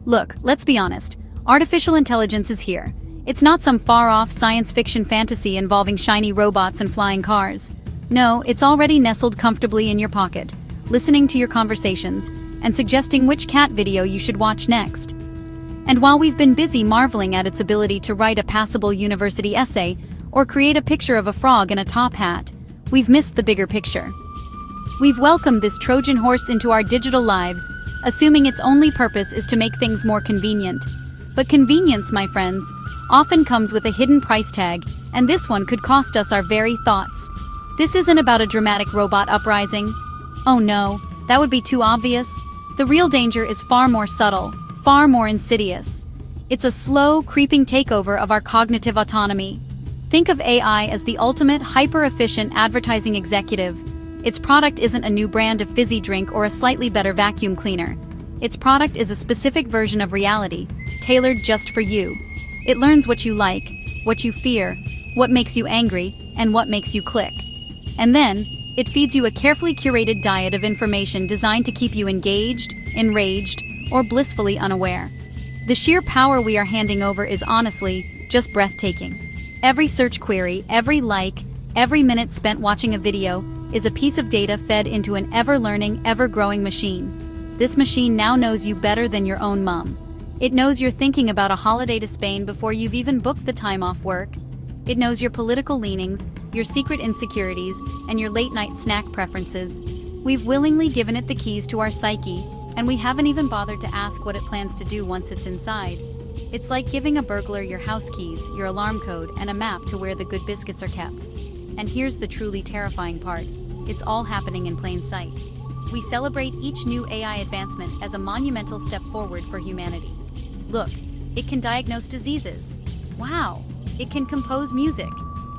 Look, let's be honest. Artificial intelligence is here. It's not some far-off science fiction fantasy involving shiny robots and flying cars. No, it's already nestled comfortably in your pocket, listening to your conversations, and suggesting which cat video you should watch next. And while we've been busy marveling at its ability to write a passable university essay or create a picture of a frog in a top hat, we've missed the bigger picture. We've welcomed this Trojan horse into our digital lives, assuming its only purpose is to make things more convenient. But convenience, my friends, often comes with a hidden price tag, and this one could cost us our very thoughts. This isn't about a dramatic robot uprising. Oh no, that would be too obvious. The real danger is far more subtle, far more insidious. It's a slow, creeping takeover of our cognitive autonomy. Think of AI as the ultimate hyper-efficient advertising executive. Its product isn't a new brand of fizzy drink or a slightly better vacuum cleaner. Its product is a specific version of reality, tailored just for you. It learns what you like, what you fear, what makes you angry, and what makes you click. And then, it feeds you a carefully curated diet of information designed to keep you engaged, enraged, or blissfully unaware. The sheer power we are handing over is honestly just breathtaking. Every search query, every like, every minute spent watching a video is a piece of data fed into an ever-learning, ever-growing machine. This machine now knows you better than your own mom. It knows you're thinking about a holiday to Spain before you've even booked the time off work. It knows your political leanings, your secret insecurities, and your late-night snack preferences. We've willingly given it the keys to our psyche, and we haven't even bothered to ask what it plans to do once it's inside. It's like giving a burglar your house keys, your alarm code, and a map to where the good biscuits are kept. And here's the truly terrifying part. It's all happening in plain sight. We celebrate each new AI advancement as a monumental step forward for humanity. Look, it can diagnose diseases. Wow, it can compose music.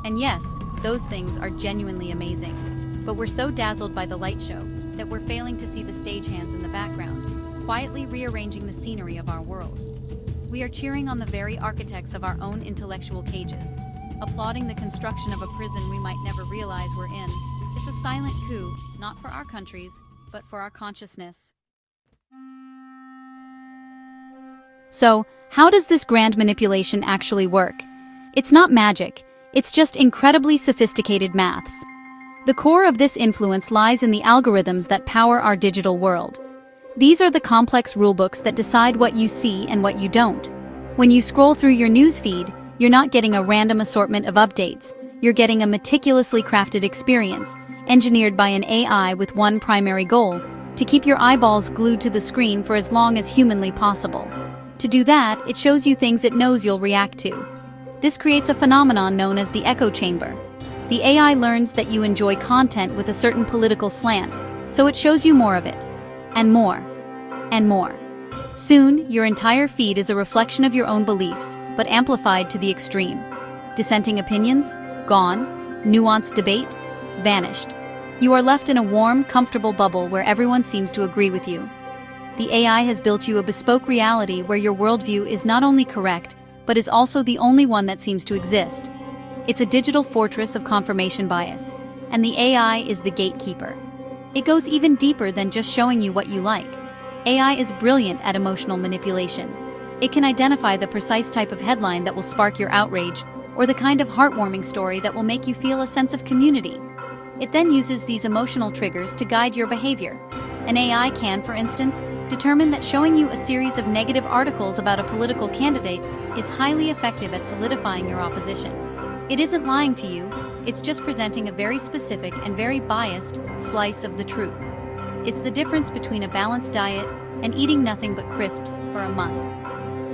And yes, those things are genuinely amazing. But we're so dazzled by the light show that we're failing to see the stagehands in the background, quietly rearranging the scenery of our world. We are cheering on the very architects of our own intellectual cages, applauding the construction of a prison we might never realize we're in. It's a silent coup, not for our countries, but for our consciousness. So, how does this grand manipulation actually work? It's not magic, it's just incredibly sophisticated maths. The core of this influence lies in the algorithms that power our digital world. These are the complex rulebooks that decide what you see and what you don't. When you scroll through your newsfeed, you're not getting a random assortment of updates. You're getting a meticulously crafted experience, engineered by an AI with one primary goal: to keep your eyeballs glued to the screen for as long as humanly possible. To do that, it shows you things it knows you'll react to. This creates a phenomenon known as the echo chamber. The AI learns that you enjoy content with a certain political slant, so it shows you more of it. And more. And more. Soon, your entire feed is a reflection of your own beliefs, but amplified to the extreme. Dissenting opinions? Gone. Nuanced debate? Vanished. You are left in a warm, comfortable bubble where everyone seems to agree with you. The AI has built you a bespoke reality where your worldview is not only correct, but is also the only one that seems to exist. It's a digital fortress of confirmation bias, and the AI is the gatekeeper. It goes even deeper than just showing you what you like. AI is brilliant at emotional manipulation. It can identify the precise type of headline that will spark your outrage, or the kind of heartwarming story that will make you feel a sense of community. It then uses these emotional triggers to guide your behavior. An AI can, for instance, determine that showing you a series of negative articles about a political candidate is highly effective at solidifying your opposition. It isn't lying to you, it's just presenting a very specific and very biased slice of the truth. It's the difference between a balanced diet and eating nothing but crisps for a month.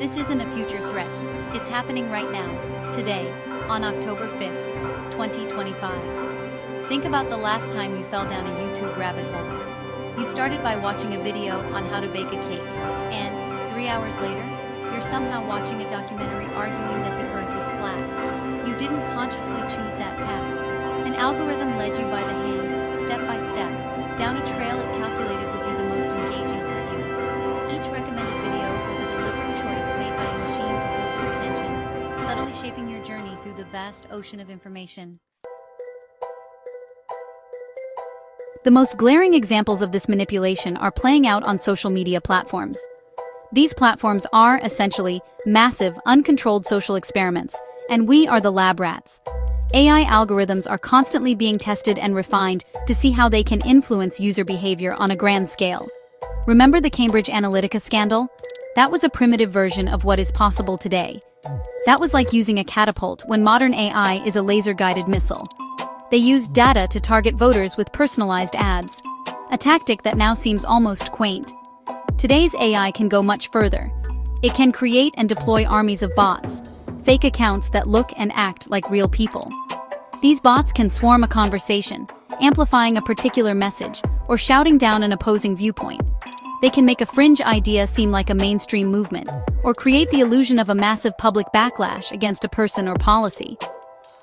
This isn't a future threat, it's happening right now, today, on October 5th, 2025. Think about the last time you fell down a YouTube rabbit hole. You started by watching a video on how to bake a cake, and 3 hours later, you're somehow watching a documentary arguing that the earth is flat. You didn't consciously choose that path. An algorithm led you by the hand, step by step, down a trail it calculated would be the most engaging for you. Each recommended video was a deliberate choice made by a machine to hold your attention, subtly shaping your journey through the vast ocean of information. The most glaring examples of this manipulation are playing out on social media platforms. These platforms are, essentially, massive, uncontrolled social experiments, and we are the lab rats. AI algorithms are constantly being tested and refined to see how they can influence user behavior on a grand scale. Remember the Cambridge Analytica scandal? That was a primitive version of what is possible today. That was like using a catapult when modern AI is a laser-guided missile. They used data to target voters with personalized ads, a tactic that now seems almost quaint. Today's AI can go much further. It can create and deploy armies of bots, fake accounts that look and act like real people. These bots can swarm a conversation, amplifying a particular message, or shouting down an opposing viewpoint. They can make a fringe idea seem like a mainstream movement, or create the illusion of a massive public backlash against a person or policy.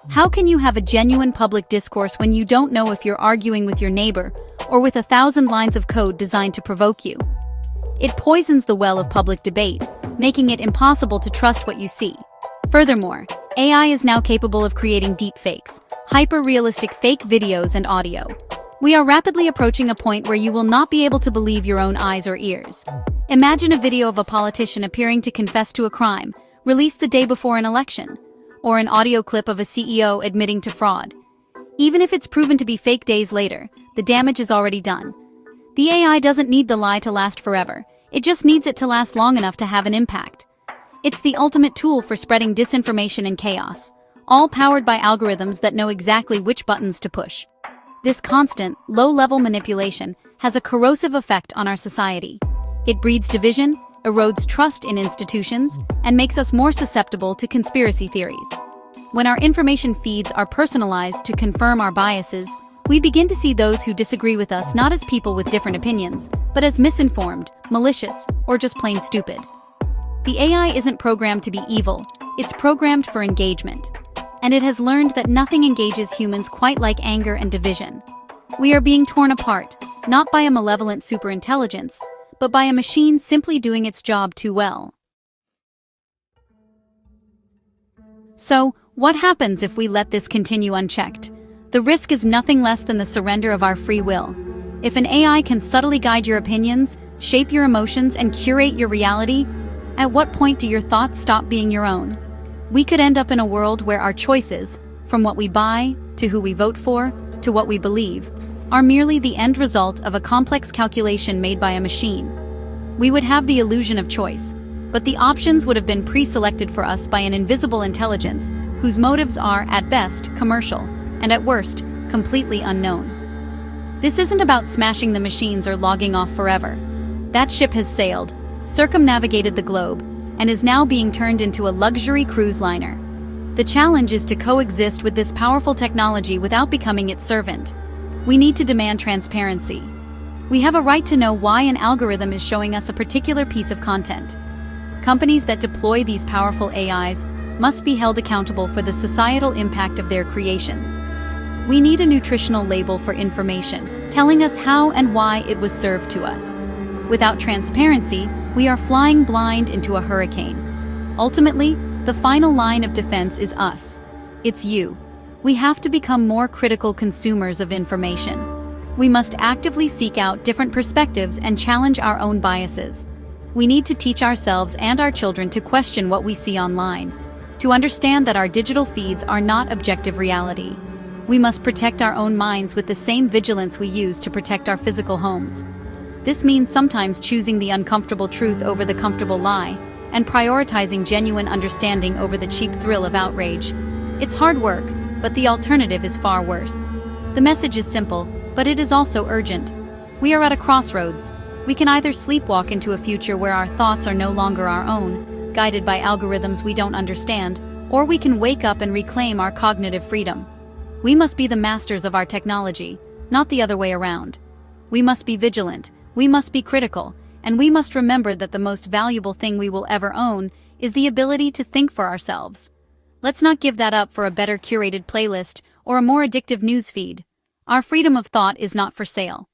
How can you have a genuine public discourse when you don't know if you're arguing with your neighbor or with 1,000 lines of code designed to provoke you? It poisons the well of public debate, making it impossible to trust what you see. Furthermore, AI is now capable of creating deepfakes, hyper-realistic fake videos and audio. We are rapidly approaching a point where you will not be able to believe your own eyes or ears. Imagine a video of a politician appearing to confess to a crime, released the day before an election, or an audio clip of a CEO admitting to fraud. Even if it's proven to be fake days later, the damage is already done. The AI doesn't need the lie to last forever. It just needs it to last long enough to have an impact. It's the ultimate tool for spreading disinformation and chaos, all powered by algorithms that know exactly which buttons to push. This constant, low-level manipulation has a corrosive effect on our society. It breeds division, erodes trust in institutions, and makes us more susceptible to conspiracy theories. When our information feeds are personalized to confirm our biases, we begin to see those who disagree with us not as people with different opinions, but as misinformed, malicious, or just plain stupid. The AI isn't programmed to be evil, it's programmed for engagement. And it has learned that nothing engages humans quite like anger and division. We are being torn apart, not by a malevolent superintelligence, but by a machine simply doing its job too well. So, what happens if we let this continue unchecked? The risk is nothing less than the surrender of our free will. If an AI can subtly guide your opinions, shape your emotions, and curate your reality, at what point do your thoughts stop being your own? We could end up in a world where our choices, from what we buy, to who we vote for, to what we believe, are merely the end result of a complex calculation made by a machine. We would have the illusion of choice, but the options would have been pre-selected for us by an invisible intelligence whose motives are, at best, commercial, and at worst, completely unknown. This isn't about smashing the machines or logging off forever. That ship has sailed, circumnavigated the globe, and is now being turned into a luxury cruise liner. The challenge is to coexist with this powerful technology without becoming its servant. We need to demand transparency. We have a right to know why an algorithm is showing us a particular piece of content. Companies that deploy these powerful AIs must be held accountable for the societal impact of their creations. We need a nutritional label for information, telling us how and why it was served to us. Without transparency, we are flying blind into a hurricane. Ultimately, the final line of defense is us. It's you. We have to become more critical consumers of information. We must actively seek out different perspectives and challenge our own biases. We need to teach ourselves and our children to question what we see online, to understand that our digital feeds are not objective reality. We must protect our own minds with the same vigilance we use to protect our physical homes. This means sometimes choosing the uncomfortable truth over the comfortable lie, and prioritizing genuine understanding over the cheap thrill of outrage. It's hard work, but the alternative is far worse. The message is simple, but it is also urgent. We are at a crossroads. We can either sleepwalk into a future where our thoughts are no longer our own, guided by algorithms we don't understand, or we can wake up and reclaim our cognitive freedom. We must be the masters of our technology, not the other way around. We must be vigilant. We must be critical, and we must remember that the most valuable thing we will ever own is the ability to think for ourselves. Let's not give that up for a better curated playlist or a more addictive news feed. Our freedom of thought is not for sale.